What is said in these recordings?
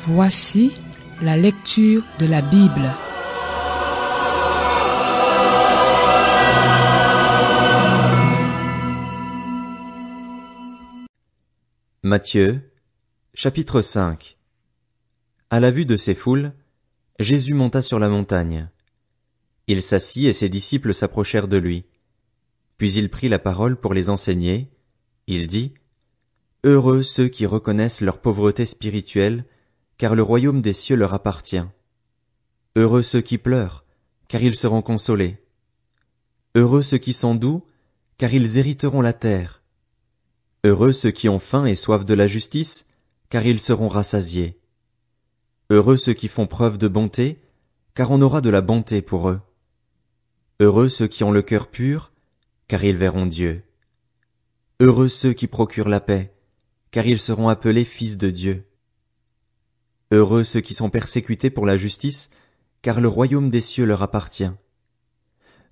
Voici la lecture de la Bible. Matthieu, chapitre 5. À la vue de ces foules, Jésus monta sur la montagne. Il s'assit et ses disciples s'approchèrent de lui. Puis il prit la parole pour les enseigner. Il dit : Heureux ceux qui reconnaissent leur pauvreté spirituelle, car le royaume des cieux leur appartient. Heureux ceux qui pleurent, car ils seront consolés. Heureux ceux qui sont doux, car ils hériteront la terre. Heureux ceux qui ont faim et soif de la justice, car ils seront rassasiés. Heureux ceux qui font preuve de bonté, car on aura de la bonté pour eux. Heureux ceux qui ont le cœur pur, car ils verront Dieu. Heureux ceux qui procurent la paix, car ils seront appelés fils de Dieu. Heureux ceux qui sont persécutés pour la justice, car le royaume des cieux leur appartient.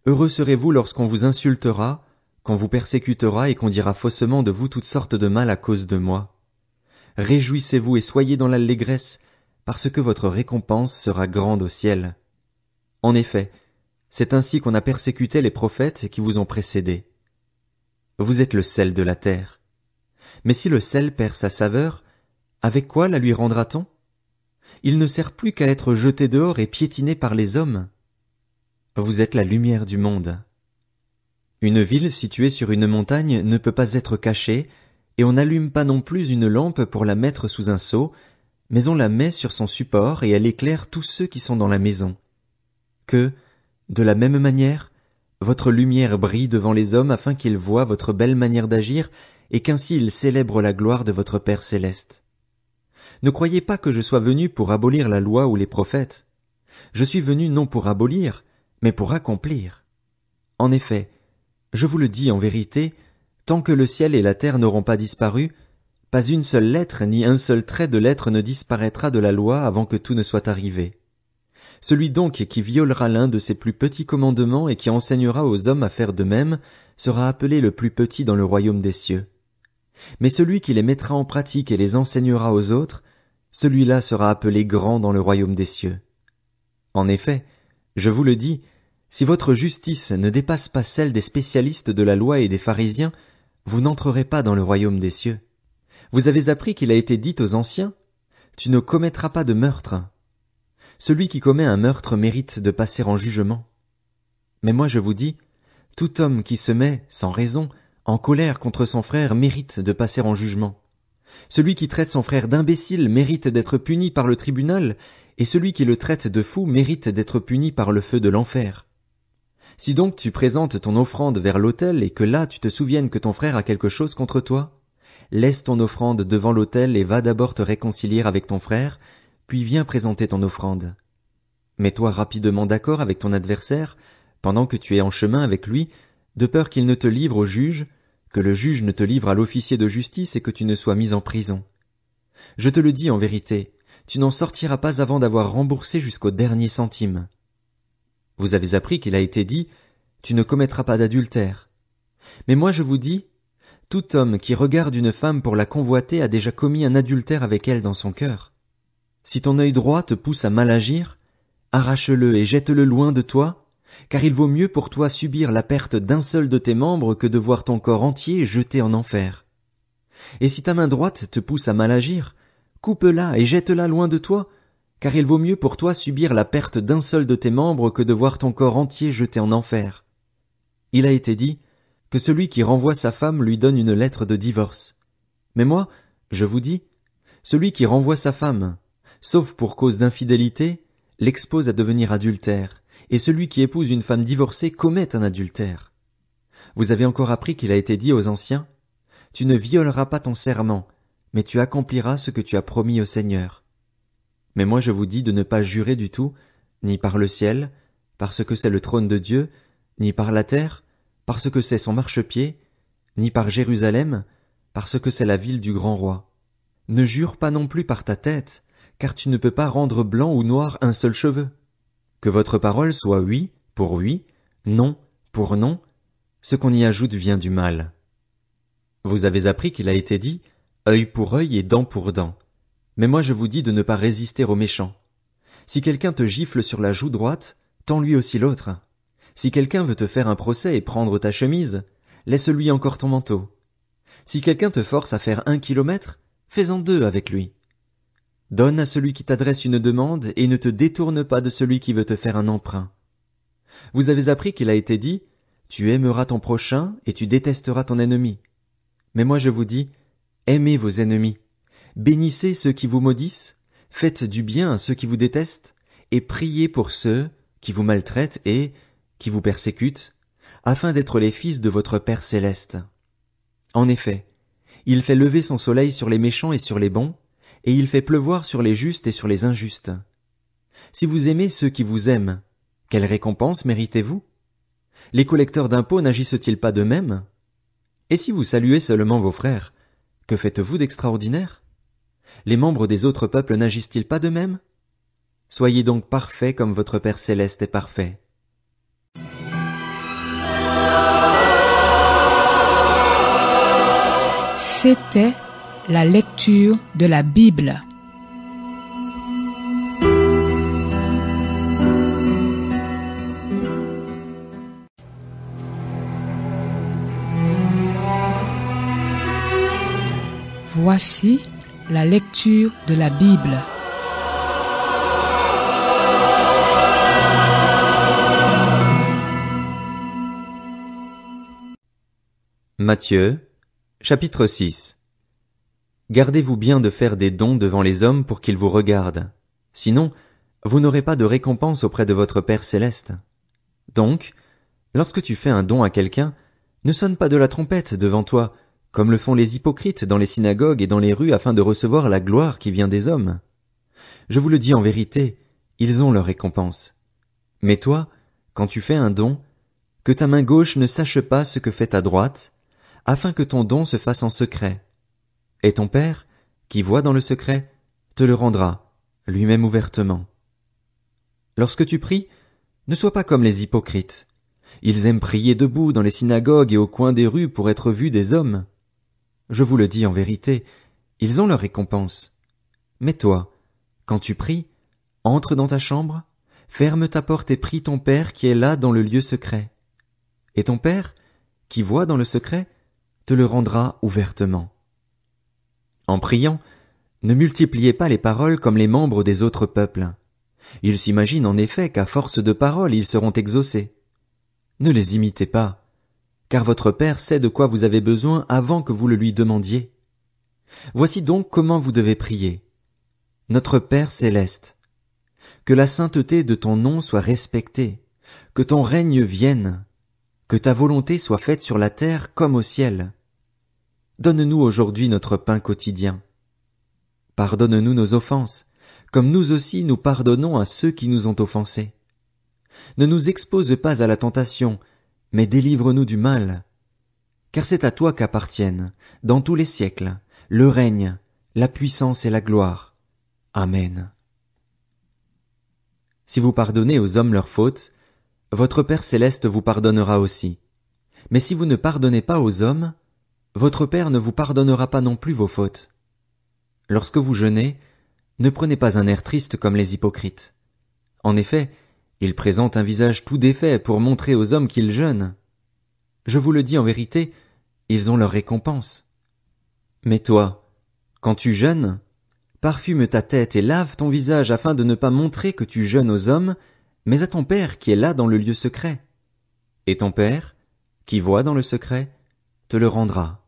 Heureux serez-vous lorsqu'on vous insultera, qu'on vous persécutera et qu'on dira faussement de vous toutes sortes de mal à cause de moi. Réjouissez-vous et soyez dans l'allégresse, parce que votre récompense sera grande au ciel. En effet, c'est ainsi qu'on a persécuté les prophètes qui vous ont précédés. Vous êtes le sel de la terre. Mais si le sel perd sa saveur, avec quoi la lui rendra-t-on ? Il ne sert plus qu'à être jeté dehors et piétiné par les hommes. Vous êtes la lumière du monde. Une ville située sur une montagne ne peut pas être cachée, et on n'allume pas non plus une lampe pour la mettre sous un seau, mais on la met sur son support et elle éclaire tous ceux qui sont dans la maison. Que, de la même manière, votre lumière brille devant les hommes afin qu'ils voient votre belle manière d'agir et qu'ainsi ils célèbrent la gloire de votre Père céleste. Ne croyez pas que je sois venu pour abolir la loi ou les prophètes. Je suis venu non pour abolir, mais pour accomplir. En effet, je vous le dis en vérité, tant que le ciel et la terre n'auront pas disparu, pas une seule lettre ni un seul trait de lettre ne disparaîtra de la loi avant que tout ne soit arrivé. Celui donc qui violera l'un de ces plus petits commandements et qui enseignera aux hommes à faire de même sera appelé le plus petit dans le royaume des cieux. Mais celui qui les mettra en pratique et les enseignera aux autres, celui-là sera appelé grand dans le royaume des cieux. En effet, je vous le dis, si votre justice ne dépasse pas celle des spécialistes de la loi et des pharisiens, vous n'entrerez pas dans le royaume des cieux. Vous avez appris qu'il a été dit aux anciens : Tu ne commettras pas de meurtre. Celui qui commet un meurtre mérite de passer en jugement. Mais moi je vous dis, tout homme qui se met, sans raison, en colère contre son frère mérite de passer en jugement. Celui qui traite son frère d'imbécile mérite d'être puni par le tribunal, et celui qui le traite de fou mérite d'être puni par le feu de l'enfer. Si donc tu présentes ton offrande vers l'autel et que là tu te souviennes que ton frère a quelque chose contre toi, laisse ton offrande devant l'autel et va d'abord te réconcilier avec ton frère, puis viens présenter ton offrande. Mets-toi rapidement d'accord avec ton adversaire, pendant que tu es en chemin avec lui, de peur qu'il ne te livre au juge, que le juge ne te livre à l'officier de justice et que tu ne sois mis en prison. Je te le dis en vérité, tu n'en sortiras pas avant d'avoir remboursé jusqu'au dernier centime. Vous avez appris qu'il a été dit, tu ne commettras pas d'adultère. Mais moi je vous dis, tout homme qui regarde une femme pour la convoiter a déjà commis un adultère avec elle dans son cœur. Si ton œil droit te pousse à mal agir, arrache-le et jette-le loin de toi, car il vaut mieux pour toi subir la perte d'un seul de tes membres que de voir ton corps entier jeté en enfer. Et si ta main droite te pousse à mal agir, coupe-la et jette-la loin de toi, car il vaut mieux pour toi subir la perte d'un seul de tes membres que de voir ton corps entier jeté en enfer. Il a été dit que celui qui renvoie sa femme lui donne une lettre de divorce. Mais moi, je vous dis, celui qui renvoie sa femme, sauf pour cause d'infidélité, l'expose à devenir adultère, et celui qui épouse une femme divorcée commet un adultère. Vous avez encore appris qu'il a été dit aux anciens : Tu ne violeras pas ton serment, mais tu accompliras ce que tu as promis au Seigneur. Mais moi je vous dis de ne pas jurer du tout, ni par le ciel, parce que c'est le trône de Dieu, ni par la terre, parce que c'est son marchepied, ni par Jérusalem, parce que c'est la ville du grand roi. Ne jure pas non plus par ta tête, car tu ne peux pas rendre blanc ou noir un seul cheveu. Que votre parole soit oui pour oui, non pour non, ce qu'on y ajoute vient du mal. Vous avez appris qu'il a été dit œil pour œil et dent pour dent. Mais moi je vous dis de ne pas résister aux méchants. Si quelqu'un te gifle sur la joue droite, tends-lui aussi l'autre. Si quelqu'un veut te faire un procès et prendre ta chemise, laisse-lui encore ton manteau. Si quelqu'un te force à faire 1 kilomètre, fais-en 2 avec lui. Donne à celui qui t'adresse une demande et ne te détourne pas de celui qui veut te faire un emprunt. Vous avez appris qu'il a été dit, tu aimeras ton prochain et tu détesteras ton ennemi. Mais moi je vous dis, aimez vos ennemis, bénissez ceux qui vous maudissent, faites du bien à ceux qui vous détestent, et priez pour ceux qui vous maltraitent et qui vous persécutent, afin d'être les fils de votre Père céleste. En effet, il fait lever son soleil sur les méchants et sur les bons, et il fait pleuvoir sur les justes et sur les injustes. Si vous aimez ceux qui vous aiment, quelle récompense méritez-vous? Les collecteurs d'impôts n'agissent-ils pas de même? Et si vous saluez seulement vos frères, que faites-vous d'extraordinaire? Les membres des autres peuples n'agissent-ils pas de même? Soyez donc parfaits comme votre Père céleste est parfait. C'était la lecture de la Bible. Voici la lecture de la Bible. Matthieu, chapitre 6. Gardez-vous bien de faire des dons devant les hommes pour qu'ils vous regardent. Sinon, vous n'aurez pas de récompense auprès de votre Père céleste. Donc, lorsque tu fais un don à quelqu'un, ne sonne pas de la trompette devant toi, comme le font les hypocrites dans les synagogues et dans les rues afin de recevoir la gloire qui vient des hommes. Je vous le dis en vérité, ils ont leur récompense. Mais toi, quand tu fais un don, que ta main gauche ne sache pas ce que fait ta droite, afin que ton don se fasse en secret. Et ton Père, qui voit dans le secret, te le rendra, lui-même ouvertement. Lorsque tu pries, ne sois pas comme les hypocrites. Ils aiment prier debout dans les synagogues et au coin des rues pour être vus des hommes. Je vous le dis en vérité, ils ont leur récompense. Mais toi, quand tu pries, entre dans ta chambre, ferme ta porte et prie ton Père qui est là dans le lieu secret. Et ton Père, qui voit dans le secret, te le rendra ouvertement. En priant, ne multipliez pas les paroles comme les membres des autres peuples. Ils s'imaginent en effet qu'à force de paroles ils seront exaucés. Ne les imitez pas, car votre Père sait de quoi vous avez besoin avant que vous le lui demandiez. Voici donc comment vous devez prier. Notre Père céleste, que la sainteté de ton nom soit respectée, que ton règne vienne, que ta volonté soit faite sur la terre comme au ciel. Donne-nous aujourd'hui notre pain quotidien. Pardonne-nous nos offenses, comme nous aussi nous pardonnons à ceux qui nous ont offensés. Ne nous expose pas à la tentation, mais délivre-nous du mal. Car c'est à toi qu'appartiennent, dans tous les siècles, le règne, la puissance et la gloire. Amen. Si vous pardonnez aux hommes leurs fautes, votre Père céleste vous pardonnera aussi. Mais si vous ne pardonnez pas aux hommes, votre Père ne vous pardonnera pas non plus vos fautes. Lorsque vous jeûnez, ne prenez pas un air triste comme les hypocrites. En effet, ils présentent un visage tout défait pour montrer aux hommes qu'ils jeûnent. Je vous le dis en vérité, ils ont leur récompense. Mais toi, quand tu jeûnes, parfume ta tête et lave ton visage afin de ne pas montrer que tu jeûnes aux hommes, mais à ton Père qui est là dans le lieu secret. Et ton Père, qui voit dans le secret, te le rendra.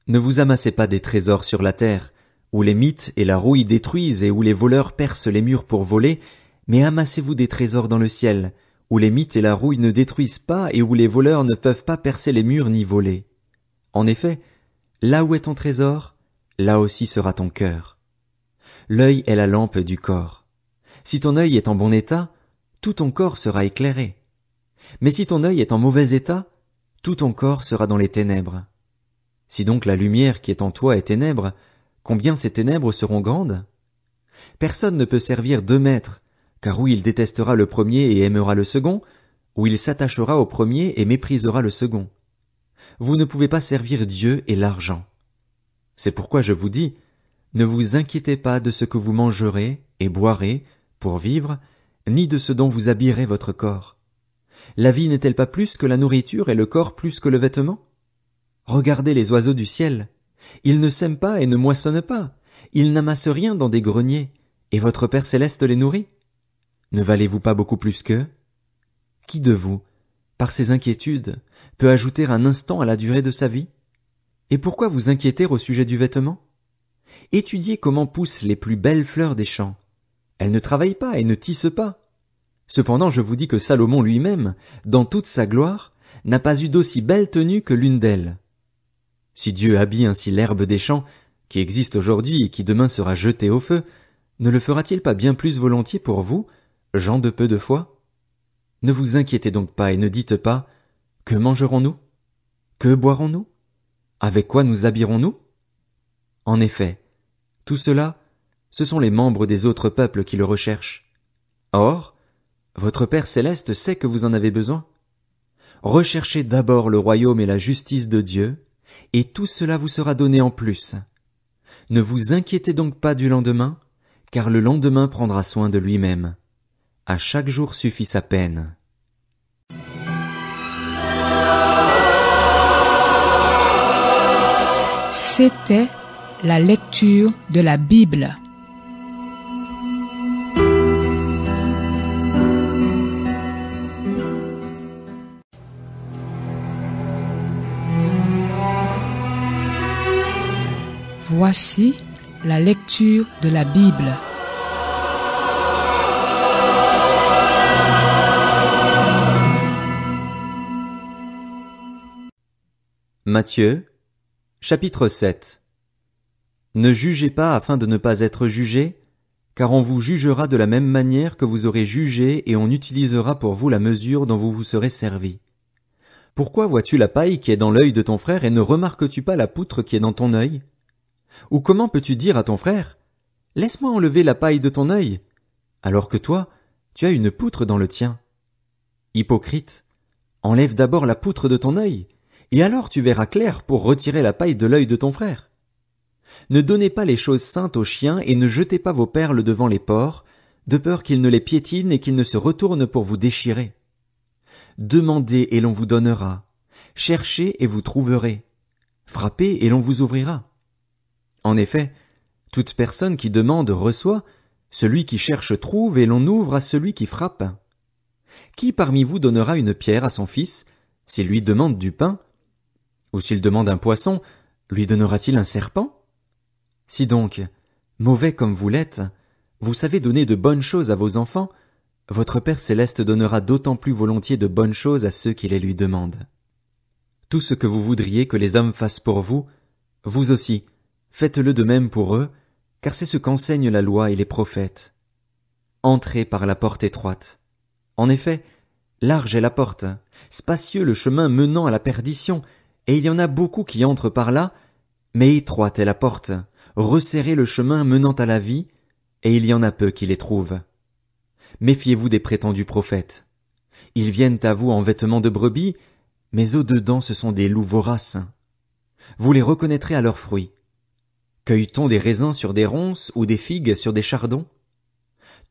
Ne vous amassez pas des trésors sur la terre, où les mythes et la rouille détruisent et où les voleurs percent les murs pour voler, mais amassez-vous des trésors dans le ciel, où les mythes et la rouille ne détruisent pas et où les voleurs ne peuvent pas percer les murs ni voler. En effet, là où est ton trésor, là aussi sera ton cœur. L'œil est la lampe du corps. Si ton œil est en bon état, tout ton corps sera éclairé. Mais si ton œil est en mauvais état, tout ton corps sera dans les ténèbres. Si donc la lumière qui est en toi est ténèbre, combien ces ténèbres seront grandes? Personne ne peut servir 2 maîtres, car ou il détestera le premier et aimera le second, ou il s'attachera au premier et méprisera le second. Vous ne pouvez pas servir Dieu et l'argent. C'est pourquoi je vous dis, Ne vous inquiétez pas de ce que vous mangerez et boirez pour vivre, ni de ce dont vous habillerez votre corps. La vie n'est-elle pas plus que la nourriture et le corps plus que le vêtement? Regardez les oiseaux du ciel. Ils ne sèment pas et ne moissonnent pas. Ils n'amassent rien dans des greniers. Et votre Père céleste les nourrit? Ne valez-vous pas beaucoup plus qu'eux? Qui de vous, par ses inquiétudes, peut ajouter un instant à la durée de sa vie? Et pourquoi vous inquiéter au sujet du vêtement? Étudiez comment poussent les plus belles fleurs des champs. Elles ne travaillent pas et ne tissent pas. Cependant, je vous dis que Salomon lui-même, dans toute sa gloire, n'a pas eu d'aussi belle tenue que l'une d'elles. Si Dieu habille ainsi l'herbe des champs, qui existe aujourd'hui et qui demain sera jetée au feu, ne le fera-t-il pas bien plus volontiers pour vous, gens de peu de foi? Ne vous inquiétez donc pas et ne dites pas « Que mangerons-nous? Que boirons-nous? Avec quoi nous habillerons-nous » En effet, tout cela, ce sont les membres des autres peuples qui le recherchent. Or, votre Père céleste sait que vous en avez besoin. Recherchez d'abord le royaume et la justice de Dieu, et tout cela vous sera donné en plus. Ne vous inquiétez donc pas du lendemain, car le lendemain prendra soin de lui-même. À chaque jour suffit sa peine. C'était la lecture de la Bible. Voici la lecture de la Bible. Matthieu, chapitre 7. Ne jugez pas afin de ne pas être jugés, car on vous jugera de la même manière que vous aurez jugé et on utilisera pour vous la mesure dont vous vous serez servi. Pourquoi vois-tu la paille qui est dans l'œil de ton frère et ne remarques-tu pas la poutre qui est dans ton œil? Ou comment peux-tu dire à ton frère « Laisse-moi enlever la paille de ton œil » alors que toi, tu as une poutre dans le tien? Hypocrite, enlève d'abord la poutre de ton œil, et alors tu verras clair pour retirer la paille de l'œil de ton frère. Ne donnez pas les choses saintes aux chiens et ne jetez pas vos perles devant les porcs, de peur qu'ils ne les piétinent et qu'ils ne se retournent pour vous déchirer. Demandez et l'on vous donnera, cherchez et vous trouverez, frappez et l'on vous ouvrira. En effet, toute personne qui demande reçoit, celui qui cherche trouve et l'on ouvre à celui qui frappe. Qui parmi vous donnera une pierre à son fils, s'il lui demande du pain? Ou s'il demande un poisson, lui donnera-t-il un serpent? Si donc, mauvais comme vous l'êtes, vous savez donner de bonnes choses à vos enfants, votre Père céleste donnera d'autant plus volontiers de bonnes choses à ceux qui les lui demandent. Tout ce que vous voudriez que les hommes fassent pour vous, vous aussi, faites-le de même pour eux, car c'est ce qu'enseignent la loi et les prophètes. Entrez par la porte étroite. En effet, large est la porte, spacieux le chemin menant à la perdition, et il y en a beaucoup qui entrent par là, mais étroite est la porte, resserré le chemin menant à la vie, et il y en a peu qui les trouvent. Méfiez-vous des prétendus prophètes. Ils viennent à vous en vêtements de brebis, mais au-dedans ce sont des loups voraces. Vous les reconnaîtrez à leurs fruits. Cueille-t-on des raisins sur des ronces ou des figues sur des chardons?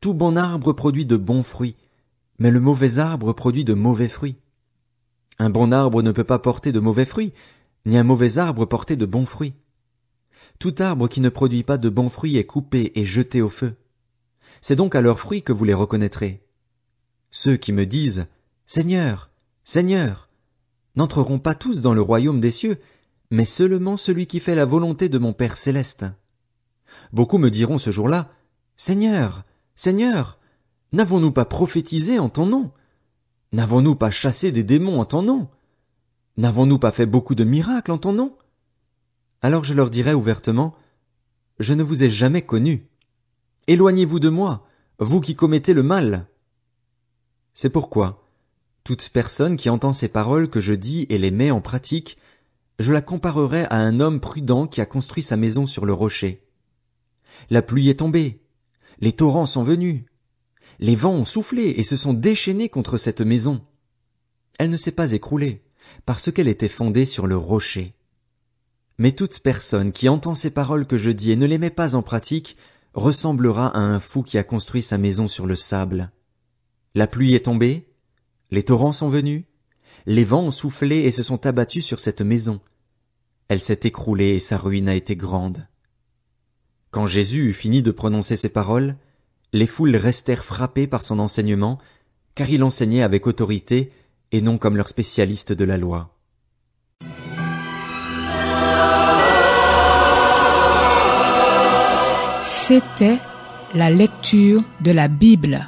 Tout bon arbre produit de bons fruits, mais le mauvais arbre produit de mauvais fruits. Un bon arbre ne peut pas porter de mauvais fruits, ni un mauvais arbre porter de bons fruits. Tout arbre qui ne produit pas de bons fruits est coupé et jeté au feu. C'est donc à leurs fruits que vous les reconnaîtrez. Ceux qui me disent « Seigneur, Seigneur » n'entreront pas tous dans le royaume des cieux, mais seulement celui qui fait la volonté de mon Père céleste. Beaucoup me diront ce jour-là « Seigneur, Seigneur, n'avons-nous pas prophétisé en ton nom? N'avons-nous pas chassé des démons en ton nom? N'avons-nous pas fait beaucoup de miracles en ton nom? » Alors je leur dirai ouvertement « Je ne vous ai jamais connus. Éloignez-vous de moi, vous qui commettez le mal. » C'est pourquoi, toute personne qui entend ces paroles que je dis et les met en pratique, je la comparerai à un homme prudent qui a construit sa maison sur le rocher. La pluie est tombée, les torrents sont venus, les vents ont soufflé et se sont déchaînés contre cette maison. Elle ne s'est pas écroulée, parce qu'elle était fondée sur le rocher. Mais toute personne qui entend ces paroles que je dis et ne les met pas en pratique ressemblera à un fou qui a construit sa maison sur le sable. La pluie est tombée, les torrents sont venus, les vents ont soufflé et se sont abattus sur cette maison. Elle s'est écroulée et sa ruine a été grande. Quand Jésus eut fini de prononcer ces paroles, les foules restèrent frappées par son enseignement, car il enseignait avec autorité et non comme leur spécialiste de la loi. C'était la lecture de la Bible.